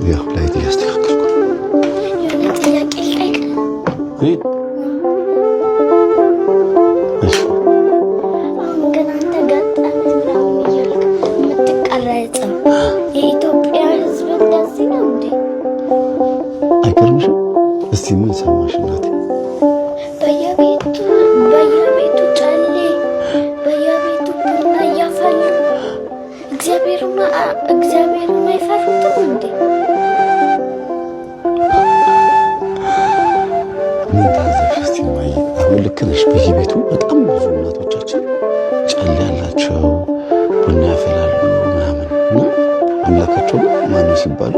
ያው ላይት እያስተካከልኩ ጥያቄ ላይ አሁን ግን አንተ ገጠመኝ ምናምን እያልክ የምትቀረጸው የኢትዮጵያ ሕዝብ እንደዚህ ነው እንዴ? አይገርምሽም? እስቲ ምን ሰማሽ እናቴ? በየቤቱ ጨሌ፣ በየቤቱ ቡና እያፈሉ እግዚአብሔርን አይፈሩትም እንዴ? ምን ታዘብሽ እስቲ ማየ? አሁን ልክ ነሽ። በየቤቱ በጣም ብዙ እናቶቻችን ጨሌ ያላቸው ቡና ያፈላሉ ምናምን እና አምላካቸው ማነው ሲባሉ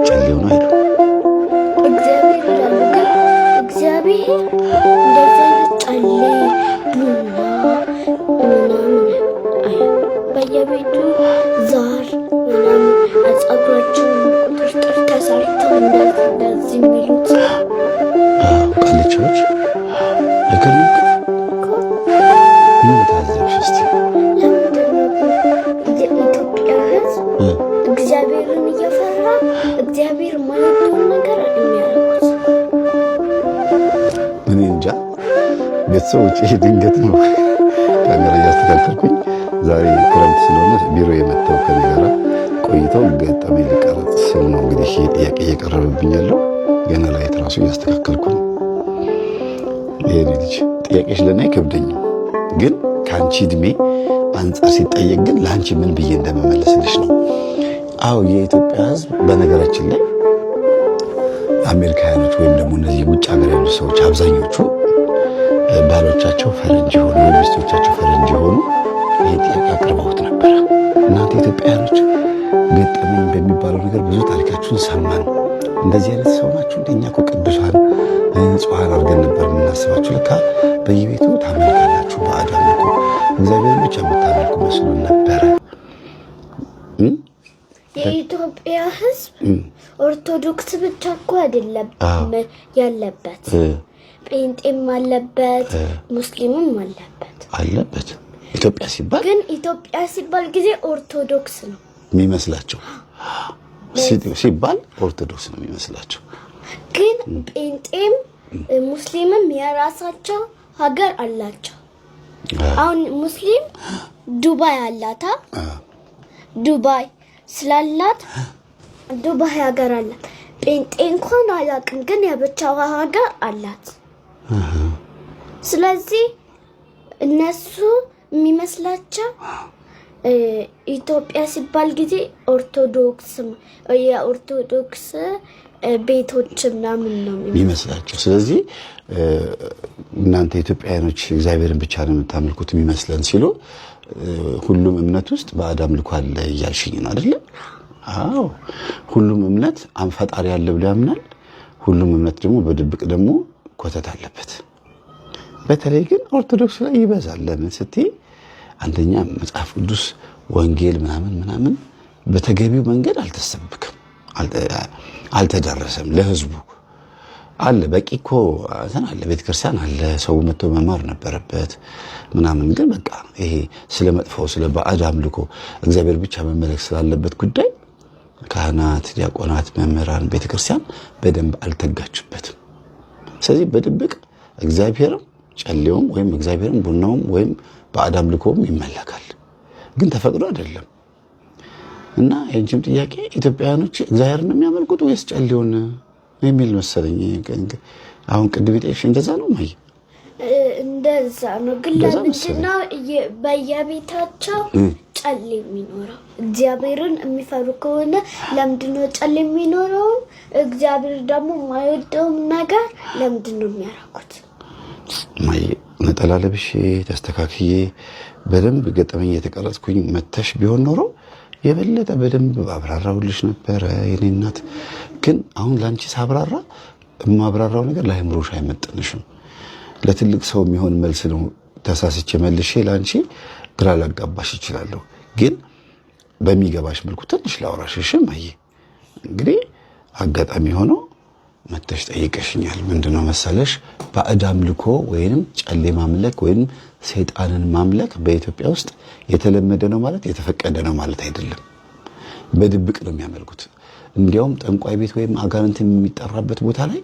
ጨሌው ነው አይደል? እግዚአብሔር ይላሉ። ግን እግዚአብሔር እንደዚህ አይነት ጨሌ ቡና ምናምን በየቤቱ ዛር ምናምን ጸጉራቸው ቁጥርጥር ተሰርተው እንደዚህ የሚሉት ቃልቻዎች አይገርምም? ምን ታዘብሽ እስቲ? የኢትዮጵያ ሕዝብ እግዚአብሔርን እየፈራ እግዚአብሔር ማይወደውን ነገር የሚያደርጉት? እኔ እንጃ። ቤተሰቦች ይሄ ድንገት ነው ካሜራ እያስተካከልኩኝ ዛሬ ክረምት ስለሆነ ቢሮ የመጣው ከኔ ጋር ቆይተው ገጠመኝ ሊቀረጽ ስል ነው እንግዲህ ይሄ ጥያቄ እየቀረበብኝ ያለው። ገና ላይ ራሱ እያስተካከልኩ ነው። ይሄ ልጅ ጥያቄሽ ለኔ አይከብደኝም፣ ግን ከአንቺ እድሜ አንጻር ሲጠየቅ ግን ለአንቺ ምን ብዬ እንደመመለስልሽ ነው። አዎ የኢትዮጵያ ሕዝብ በነገራችን ላይ አሜሪካውያኖች ወይም ደግሞ እነዚህ ውጭ ሀገር ያሉ ሰዎች አብዛኞቹ ባሎቻቸው ፈረንጅ የሆኑ ወይም ሚስቶቻቸው ፈረንጅ የሆኑ ይሄ ጥያቄ አቅርበውት ነበረ። እናንተ ኢትዮጵያውያኖች ገጠመኝ በሚባለው ነገር ብዙ ታሪካችሁን ሰማን። እንደዚህ አይነት ሰው ናችሁ? እንደኛ እኮ ቅዱሳን ንጹሐን አድርገን ነበር የምናስባችሁ። ለካ በየቤቱ ታመልካላችሁ። ባዕድ አምልኮ እግዚአብሔርን ብቻ የምታመልኩ መስሎን ነበረ። የኢትዮጵያ ሕዝብ ኦርቶዶክስ ብቻ እኮ አይደለም ያለበት፣ ጴንጤም አለበት፣ ሙስሊምም አለበት። ኢትዮጵያ ሲባል ግን ኢትዮጵያ ሲባል ጊዜ ኦርቶዶክስ ነው የሚመስላቸው ሲባል ኦርቶዶክስ ነው የሚመስላቸው። ግን ጴንጤም ሙስሊምም የራሳቸው ሀገር አላቸው። አሁን ሙስሊም ዱባይ አላታ። ዱባይ ስላላት ዱባይ ሀገር አላት። ጴንጤ እንኳን አላውቅም፣ ግን የብቻዋ ሀገር አላት። ስለዚህ እነሱ የሚመስላቸው ኢትዮጵያ ሲባል ጊዜ የኦርቶዶክስ ቤቶች ምናምን ነው የሚመስላቸው። ስለዚህ እናንተ ኢትዮጵያውያኖች እግዚአብሔርን ብቻ ነው የምታመልኩት የሚመስለን ሲሉ ሁሉም እምነት ውስጥ ባዕድ አምልኮ አለ እያልሽኝ ነው አይደለ? አዎ ሁሉም እምነት ፈጣሪ አለ ብሎ ያምናል። ሁሉም እምነት ደግሞ በድብቅ ደግሞ ኮተት አለበት። በተለይ ግን ኦርቶዶክስ ላይ ይበዛል። ለምን ስትይ አንደኛ መጽሐፍ ቅዱስ ወንጌል ምናምን በተገቢው መንገድ አልተሰብክም፣ አልተዳረሰም ለህዝቡ። አለ በቂ እኮ አለ፣ ቤተክርስቲያን አለ፣ ሰው መጥቶ መማር ነበረበት ምናምን። ግን በቃ ይሄ ስለ መጥፎው ስለ ባዕድ አምልኮ እግዚአብሔር ብቻ መመለክ ስላለበት ጉዳይ ካህናት፣ ዲያቆናት፣ መምህራን ቤተክርስቲያን በደንብ አልተጋችበትም። ስለዚህ በድብቅ እግዚአብሔርም ጨሌውም ወይም እግዚአብሔርም ቡናውም ወይም ባዕድ አምልኮም ይመለካል፣ ግን ተፈቅዶ አይደለም። እና የእንጂም ጥያቄ ኢትዮጵያውያኖች እግዚአብሔርን ነው የሚያመልኩት ወይስ ጨሌውን የሚል መሰለኝ። አሁን ቅድም ጠይቅሽ እንደዛ ነው ማይ? እንደዛ ነው። ግን ለምንድነው በየቤታቸው ጨሌ የሚኖረው? እግዚአብሔርን የሚፈሩ ከሆነ ለምንድነው ጨሌ የሚኖረው? እግዚአብሔር ደግሞ የማይወደውም ነገር ለምንድነው የሚያደርጉት? ማይ ነጠላ ለብሼ ተስተካክዬ በደንብ ገጠመኝ የተቀረጽኩኝ መተሽ ቢሆን ኖሮ የበለጠ በደንብ አብራራውልሽ ነበረ የኔ እናት። ግን አሁን ላንቺ ሳብራራ የማብራራው ነገር ለአይምሮሽ አይመጥንሽም። ለትልቅ ሰው የሚሆን መልስ ነው ተሳስቼ መልሼ ላንቺ ግራ ላጋባሽ እችላለሁ። ግን በሚገባሽ መልኩ ትንሽ ላውራሽ። እሺ ማየ፣ እንግዲህ አጋጣሚ ሆኖ መተሽ ጠይቀሽኛል። ምንድነው መሰለሽ ባዕድ አምልኮ ወይንም ጨሌ ማምለክ ወይንም ሰይጣንን ማምለክ በኢትዮጵያ ውስጥ የተለመደ ነው ማለት የተፈቀደ ነው ማለት አይደለም። በድብቅ ነው የሚያመልኩት። እንዲያውም ጠንቋይ ቤት ወይም አጋንንት የሚጠራበት ቦታ ላይ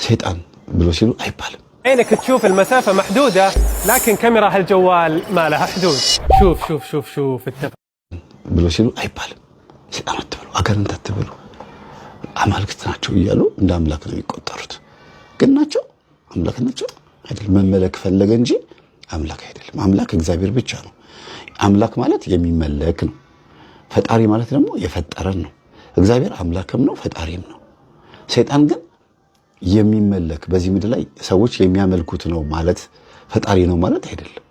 ሰይጣን ብሎ ሲሉ አይባልም። عينك تشوف المسافة محدودة لكن كاميرا هالجوال ما لها حدود. شوف شوف شوف شوف ብሎ ሲሉ አይባልም። ሰይጣን አትበሉ፣ አጋንንት አትበሉ፣ አማልክት ናቸው እያሉ እንደ አምላክ ነው የሚቆጠሩት። ግን ናቸው አምላክ ናቸው አይደለም። መመለክ ፈለገ እንጂ አምላክ አይደለም። አምላክ እግዚአብሔር ብቻ ነው። አምላክ ማለት የሚመለክ ነው። ፈጣሪ ማለት ደግሞ የፈጠረን ነው። እግዚአብሔር አምላክም ነው ፈጣሪም ነው። ሰይጣን ግን የሚመለክ በዚህ ምድር ላይ ሰዎች የሚያመልኩት ነው ማለት ፈጣሪ ነው ማለት አይደለም።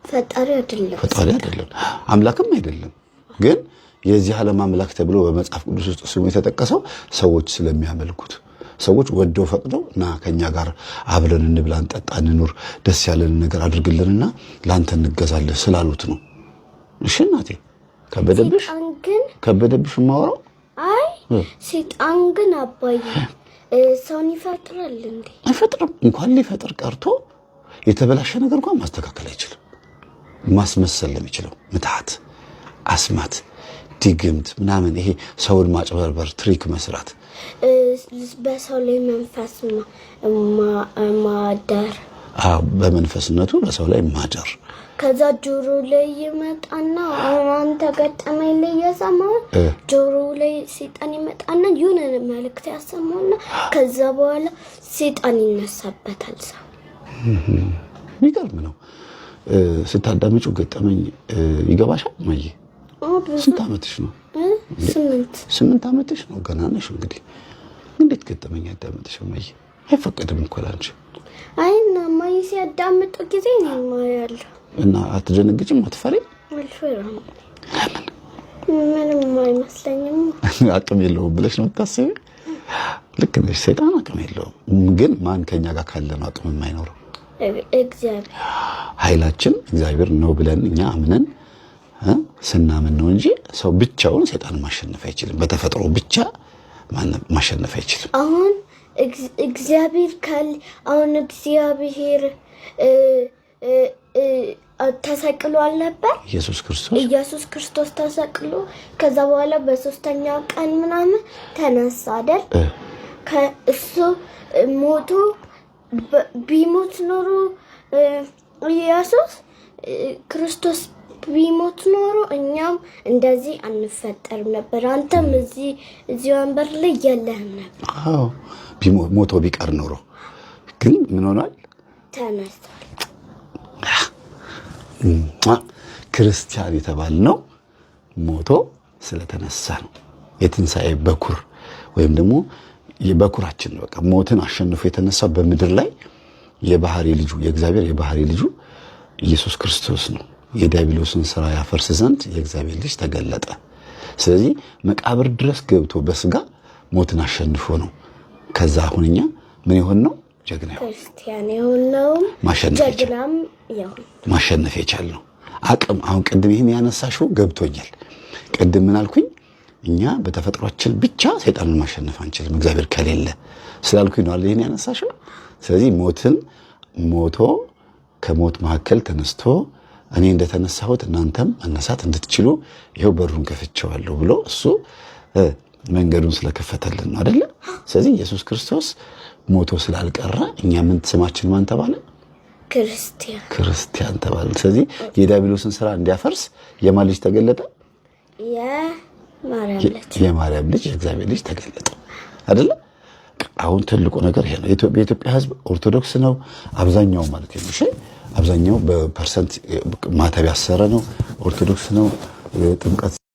ፈጣሪ አይደለም፣ ፈጣሪ አይደለም፣ አምላክም አይደለም። ግን የዚህ ዓለም አምላክ ተብሎ በመጽሐፍ ቅዱስ ውስጥ ስሙ የተጠቀሰው ሰዎች ስለሚያመልኩት፣ ሰዎች ወደው ፈቅደው እና ከኛ ጋር አብረን እንብላ፣ እንጠጣ፣ እንኑር፣ ደስ ያለን ነገር አድርግልንና ላንተ እንገዛለን ስላሉት ነው። እሺ እናቴ ከበደብሽ ማወራው አይ ሰይጣን ግን አባዬ ሰውን ይፈጥራል እንዴ? አይፈጥርም። እንኳን ሊፈጥር ቀርቶ የተበላሸ ነገር እንኳን ማስተካከል አይችልም። ማስመሰል ለሚችለው ምትሃት፣ አስማት፣ ድግምት ምናምን ይሄ ሰውን ማጭበርበር፣ ትሪክ መስራት፣ በሰው ላይ መንፈስ ማደር፣ በመንፈስነቱ በሰው ላይ ማደር። ከዛ ጆሮ ላይ ይመጣና አሁን አንተ ገጠመኝ ላይ የሰማው ጆሮ ላይ ሰይጣን ይመጣና የሆነ መልእክት ያሰማውና ከዛ በኋላ ሰይጣን ይነሳበታል። ሰው የሚገርም ነው። ስታዳምጪው ገጠመኝ ይገባሻል? ማየ ስንት ዓመትሽ ነው? 8 ዓመትሽ ነው። ገና ነሽ እንግዲህ። እንዴት ገጠመኝ ያዳምጥሽ? ማየ አይፈቀድም እኮ ላንቺ። አይና ማየ ሲያዳምጡ ጊዜ ነው ማያለሁ። እና አትደነግጭም? አትፈሪም? አልፈራም። ምንም አይመስለኝም። አቅም የለውም ብለሽ ነው የምታስቢው? ልክ ነሽ። ሰይጣን አቅም የለውም። ግን ማን ከኛ ጋር ካለ ነው አቅም የማይኖረው? እግዚአብሔር። ኃይላችን እግዚአብሔር ነው ብለን እኛ አምነን ስናምን ነው እንጂ ሰው ብቻውን ሰይጣን ማሸነፍ አይችልም። በተፈጥሮ ብቻ ማሸነፍ አይችልም። አሁን እግዚአብሔር አሁን እግዚአብሔር ተሰቅሏል ነበር። ኢየሱስ ክርስቶስ ተሰቅሎ ከዛ በኋላ በሶስተኛው ቀን ምናምን ተነሳ አይደል? ከእሱ ሞቶ ቢሞት ኖሮ ኢየሱስ ክርስቶስ ቢሞት ኖሮ እኛም እንደዚህ አንፈጠርም ነበር። አንተም እዚህ ወንበር ላይ የለህም ነበር። አዎ ሞቶ ቢቀር ኖሮ ግን ምን ሆኗል? ተነስቷል። ክርስቲያን የተባልነው ሞቶ ስለተነሳ ነው። የትንሣኤ በኩር ወይም ደግሞ የበኩራችን ነው። በቃ ሞትን አሸንፎ የተነሳ በምድር ላይ የባህሪ ልጁ የእግዚአብሔር የባህሪ ልጁ ኢየሱስ ክርስቶስ ነው። የዲያብሎስን ስራ ያፈርስ ዘንድ የእግዚአብሔር ልጅ ተገለጠ። ስለዚህ መቃብር ድረስ ገብቶ በስጋ ሞትን አሸንፎ ነው። ከዛ አሁንኛ ምን ይሆን ነው? ጀግና ክርስቲያን የሆነው ማሸነፍ የቻል ነው። አቅም አሁን ቅድም ይሄን ያነሳሽው ገብቶኛል። ቅድም ምን አልኩኝ? እኛ በተፈጥሯችን ብቻ ሰይጣንን ማሸነፍ አንችልም እግዚአብሔር ከሌለ ስላልኩኝ ነው አይደል ይሄን ያነሳሽው። ስለዚህ ሞቶ ከሞት መካከል ተነስቶ እኔ እንደተነሳሁት እናንተም መነሳት እንድትችሉ ይሄው በሩን ከፍቼዋለሁ ብሎ እሱ መንገዱን ስለከፈተልን ነው አይደል? ስለዚህ ኢየሱስ ክርስቶስ ሞቶ ስላልቀረ እኛ ምን ስማችን ማን ተባለ? ክርስቲያን ተባለ። ስለዚህ የዲያብሎስን ስራ እንዲያፈርስ የማን ልጅ ተገለጠ? የማርያም ልጅ የእግዚአብሔር ልጅ ተገለጠ አይደል? አሁን ትልቁ ነገር ይሄ ነው። የኢትዮጵያ ሕዝብ ኦርቶዶክስ ነው አብዛኛው ማለት ነው። እሺ አብዛኛው በፐርሰንት ማተብ ያሰረ ነው ኦርቶዶክስ ነው። ጥምቀት